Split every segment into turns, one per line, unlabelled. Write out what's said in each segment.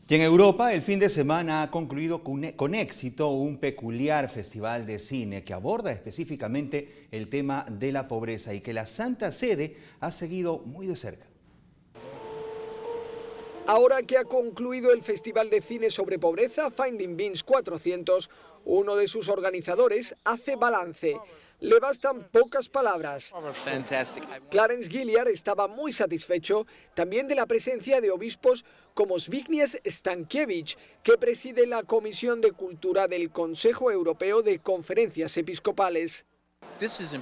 Y en Europa, el fin de semana ha concluido con éxito un peculiar festival de cine que aborda específicamente el tema de la pobreza y que la Santa Sede ha seguido muy de cerca.
Ahora que ha concluido el Festival de Cine sobre Pobreza, Finding Beans 400, uno de sus organizadores hace balance. Le bastan pocas palabras. Clarence Gilliard estaba muy satisfecho también de la presencia de obispos como Zbigniew Stankiewicz, que preside la Comisión de Cultura del Consejo Europeo de Conferencias Episcopales.
Es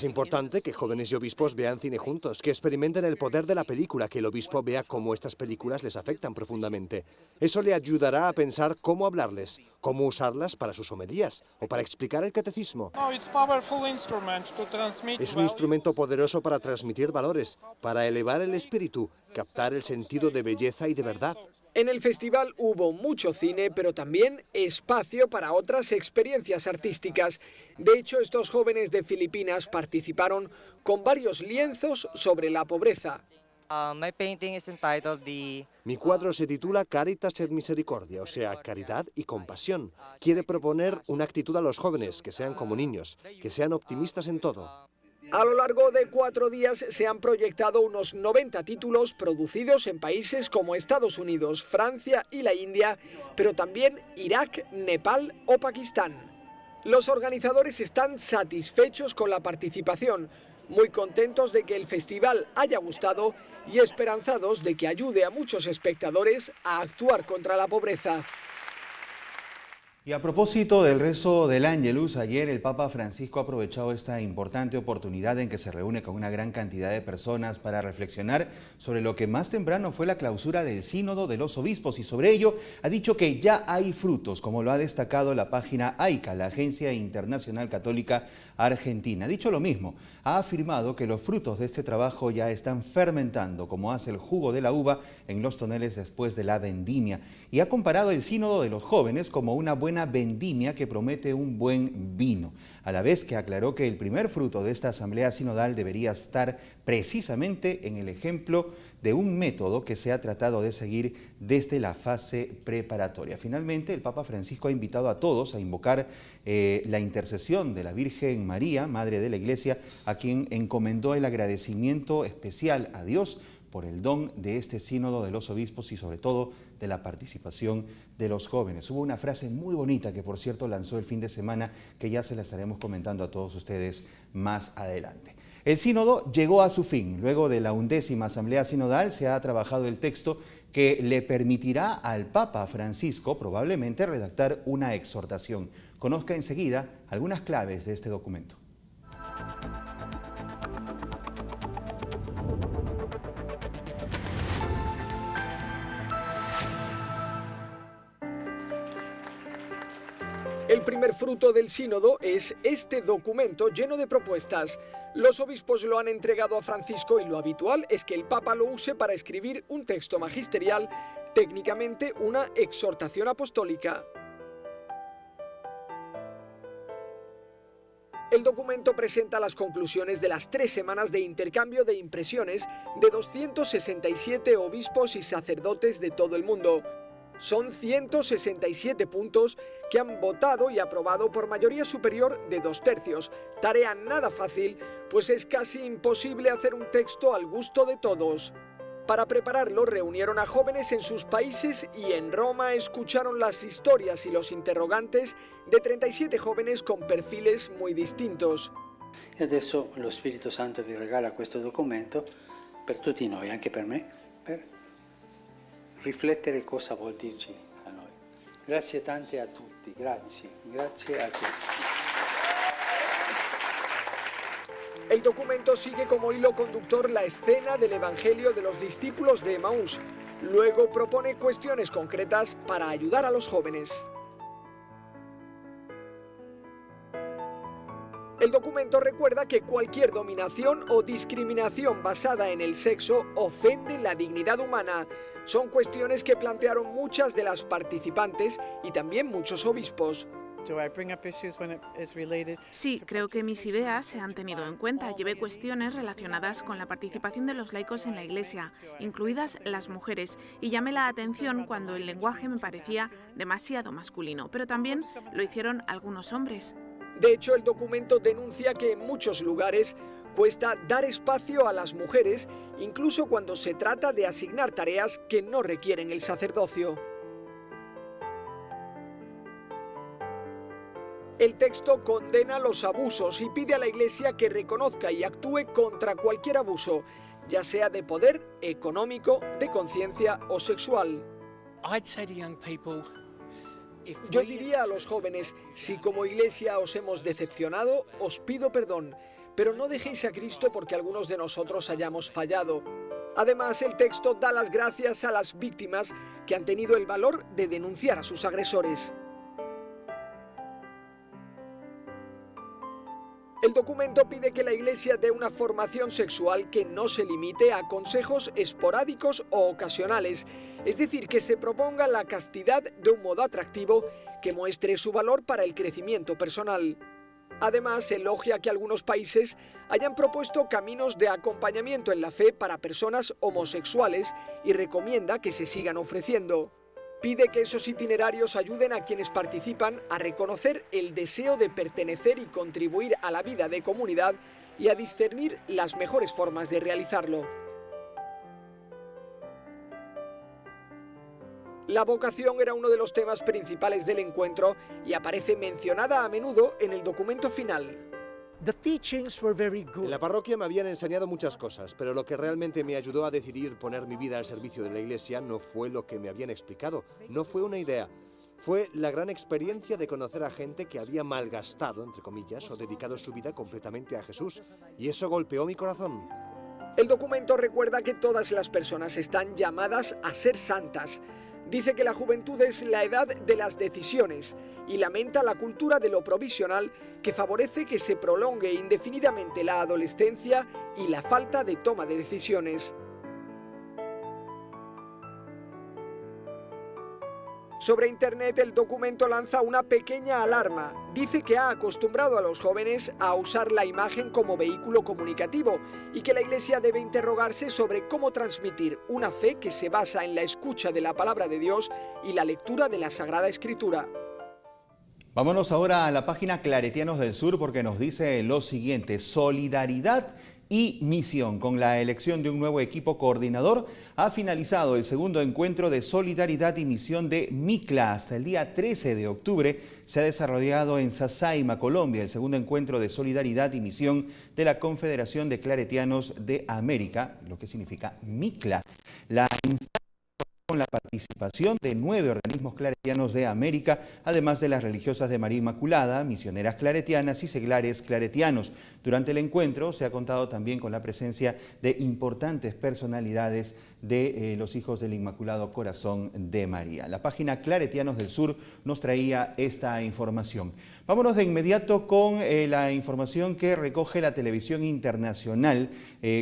importante que jóvenes y obispos vean cine juntos, que experimenten el poder de la película, que el obispo vea cómo estas películas les afectan profundamente. Eso le ayudará a pensar cómo hablarles, cómo usarlas para sus homilías o para explicar el catecismo. Es un instrumento poderoso para transmitir valores, para elevar el espíritu, captar el sentido de belleza y de verdad.
En el festival hubo mucho cine, pero también espacio para otras experiencias artísticas. De hecho, estos jóvenes de Filipinas participaron con varios lienzos sobre la pobreza.
Mi cuadro se titula Caritas et Misericordia, o sea, caridad y compasión. Quiere proponer una actitud a los jóvenes, que sean como niños, que sean optimistas en todo.
A lo largo de 4 días se han proyectado unos 90 títulos producidos en países como Estados Unidos, Francia y la India, pero también Irak, Nepal o Pakistán. Los organizadores están satisfechos con la participación, muy contentos de que el festival haya gustado y esperanzados de que ayude a muchos espectadores a actuar contra la pobreza.
Y a propósito del rezo del Ángelus, ayer el Papa Francisco ha aprovechado esta importante oportunidad en que se reúne con una gran cantidad de personas para reflexionar sobre lo que más temprano fue la clausura del Sínodo de los Obispos, y sobre ello ha dicho que ya hay frutos, como lo ha destacado la página AICA, la Agencia Internacional Católica Argentina. Ha dicho lo mismo, ha afirmado que los frutos de este trabajo ya están fermentando, como hace el jugo de la uva en los toneles después de la vendimia, y ha comparado el Sínodo de los jóvenes como una buena vendimia que promete un buen vino, a la vez que aclaró que el primer fruto de esta asamblea sinodal debería estar precisamente en el ejemplo de un método que se ha tratado de seguir desde la fase preparatoria. Finalmente, el Papa Francisco ha invitado a todos a invocar la intercesión de la Virgen María, Madre de la Iglesia, a quien encomendó el agradecimiento especial a Dios por el don de este sínodo de los obispos y sobre todo de la participación de los jóvenes. Hubo una frase muy bonita que, por cierto, lanzó el fin de semana, que ya se la estaremos comentando a todos ustedes más adelante. El sínodo llegó a su fin. Luego de la 11ª Asamblea Sinodal se ha trabajado el texto que le permitirá al Papa Francisco probablemente redactar una exhortación. Conozca enseguida algunas claves de este documento.
El primer fruto del sínodo es este documento lleno de propuestas. Los obispos lo han entregado a Francisco y lo habitual es que el Papa lo use para escribir un texto magisterial, técnicamente una exhortación apostólica. El documento presenta las conclusiones de las 3 semanas de intercambio de impresiones de 267 obispos y sacerdotes de todo el mundo. Son 167 puntos que han votado y aprobado por mayoría superior de 2/3. Tarea nada fácil, pues es casi imposible hacer un texto al gusto de todos. Para prepararlo reunieron a jóvenes en sus países y en Roma escucharon las historias y los interrogantes de 37 jóvenes con perfiles muy distintos.
E adesso lo Spirito Santo vi regala questo documento per tutti noi, anche per me, per riflettere cosa vuol dirci a noi. Grazie tante a tutti, grazie a tutti.
El documento sigue como hilo conductor la escena del Evangelio de los discípulos de Emaús. Luego propone cuestiones concretas para ayudar a los jóvenes. El documento recuerda que cualquier dominación o discriminación basada en el sexo ofende la dignidad humana. Son cuestiones que plantearon muchas de las participantes y también muchos obispos.
Sí, creo que mis ideas se han tenido en cuenta. Llevé cuestiones relacionadas con la participación de los laicos en la Iglesia, incluidas las mujeres, y llamé la atención cuando el lenguaje me parecía demasiado masculino, pero también lo hicieron algunos hombres.
De hecho, el documento denuncia que en muchos lugares cuesta dar espacio a las mujeres, incluso cuando se trata de asignar tareas que no requieren el sacerdocio. El texto condena los abusos y pide a la Iglesia que reconozca y actúe contra cualquier abuso, ya sea de poder, económico, de conciencia o sexual. Yo diría a los jóvenes, si como Iglesia os hemos decepcionado, os pido perdón, pero no dejéis a Cristo porque algunos de nosotros hayamos fallado. Además, el texto da las gracias a las víctimas que han tenido el valor de denunciar a sus agresores. El documento pide que la Iglesia dé una formación sexual que no se limite a consejos esporádicos o ocasionales, es decir, que se proponga la castidad de un modo atractivo que muestre su valor para el crecimiento personal. Además, elogia que algunos países hayan propuesto caminos de acompañamiento en la fe para personas homosexuales y recomienda que se sigan ofreciendo. Pide que esos itinerarios ayuden a quienes participan a reconocer el deseo de pertenecer y contribuir a la vida de comunidad y a discernir las mejores formas de realizarlo. La vocación era uno de los temas principales del encuentro y aparece mencionada a menudo en el documento final.
En la parroquia me habían enseñado muchas cosas, pero lo que realmente me ayudó a decidir poner mi vida al servicio de la Iglesia no fue lo que me habían explicado, no fue una idea. Fue la gran experiencia de conocer a gente que había malgastado, entre comillas, o dedicado su vida completamente a Jesús. Y eso golpeó mi corazón.
El documento recuerda que todas las personas están llamadas a ser santas. Dice que la juventud es la edad de las decisiones y lamenta la cultura de lo provisional que favorece que se prolongue indefinidamente la adolescencia y la falta de toma de decisiones. Sobre Internet, el documento lanza una pequeña alarma. Dice que ha acostumbrado a los jóvenes a usar la imagen como vehículo comunicativo y que la Iglesia debe interrogarse sobre cómo transmitir una fe que se basa en la escucha de la palabra de Dios y la lectura de la Sagrada Escritura.
Vámonos ahora a la página Claretianos del Sur porque nos dice lo siguiente: solidaridad y misión. Con la elección de un nuevo equipo coordinador, ha finalizado el segundo encuentro de solidaridad y misión de MICLA. Hasta el día 13 de octubre se ha desarrollado en Sasaima, Colombia, el segundo encuentro de solidaridad y misión de la Confederación de Claretianos de América, lo que significa MICLA. La instancia con la participación de 9 organismos claretianos de América, además de las religiosas de María Inmaculada, misioneras claretianas y seglares claretianos. Durante el encuentro se ha contado también con la presencia de importantes personalidades de los hijos del Inmaculado Corazón de María. La página Claretianos del Sur nos traía esta información. Vámonos de inmediato con la información que recoge la televisión internacional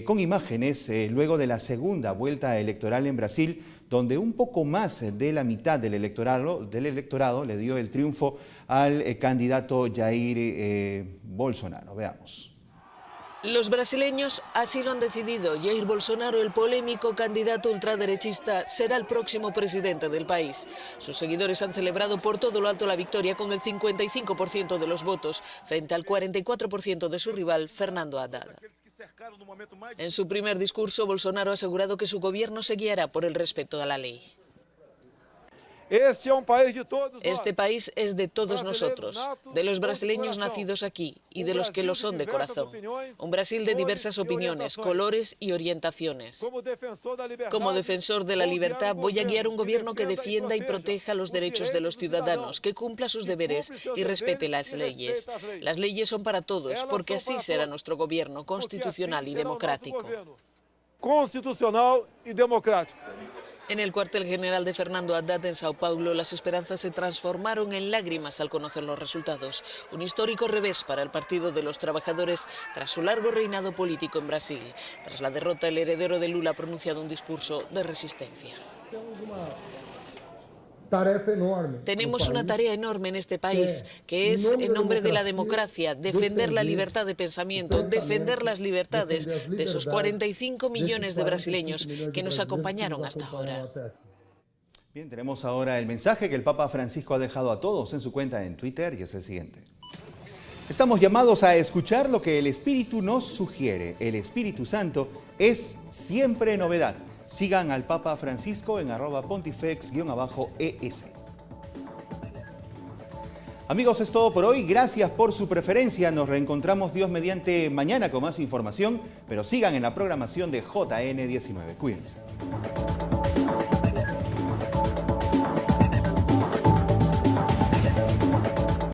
con imágenes luego de la segunda vuelta electoral en Brasil, donde un poco más de la mitad del electorado le dio el triunfo al candidato Jair Bolsonaro. Veamos.
Los brasileños así lo han decidido. Jair Bolsonaro, el polémico candidato ultraderechista, será el próximo presidente del país. Sus seguidores han celebrado por todo lo alto la victoria con el 55% de los votos, frente al 44% de su rival, Fernando Haddad. En su primer discurso, Bolsonaro ha asegurado que su gobierno se guiará por el respeto a la ley. Este país es de todos nosotros, de los brasileños nacidos aquí y de los que lo son de corazón. Un Brasil de diversas opiniones, colores y orientaciones. Como defensor de la libertad, voy a guiar un gobierno que defienda y proteja los derechos de los ciudadanos, que cumpla sus deberes y respete las leyes. Las leyes son para todos, porque así será nuestro gobierno, constitucional y democrático. En el cuartel general de Fernando Haddad en Sao Paulo, las esperanzas se transformaron en lágrimas al conocer los resultados. Un histórico revés para el Partido de los Trabajadores tras su largo reinado político en Brasil. Tras la derrota, el heredero de Lula ha pronunciado un discurso de resistencia. Tenemos una tarea enorme en este país, que es, en nombre de la democracia, defender la libertad de pensamiento, defender las libertades de esos 45 millones de brasileños que nos acompañaron hasta ahora.
Bien, tenemos ahora el mensaje que el Papa Francisco ha dejado a todos en su cuenta en Twitter y es el siguiente. Estamos llamados a escuchar lo que el Espíritu nos sugiere. El Espíritu Santo es siempre novedad. Sigan al Papa Francisco en @pontifex_es. Amigos, es todo por hoy. Gracias por su preferencia. Nos reencontramos Dios mediante mañana con más información, pero sigan en la programación de JN19. Cuídense.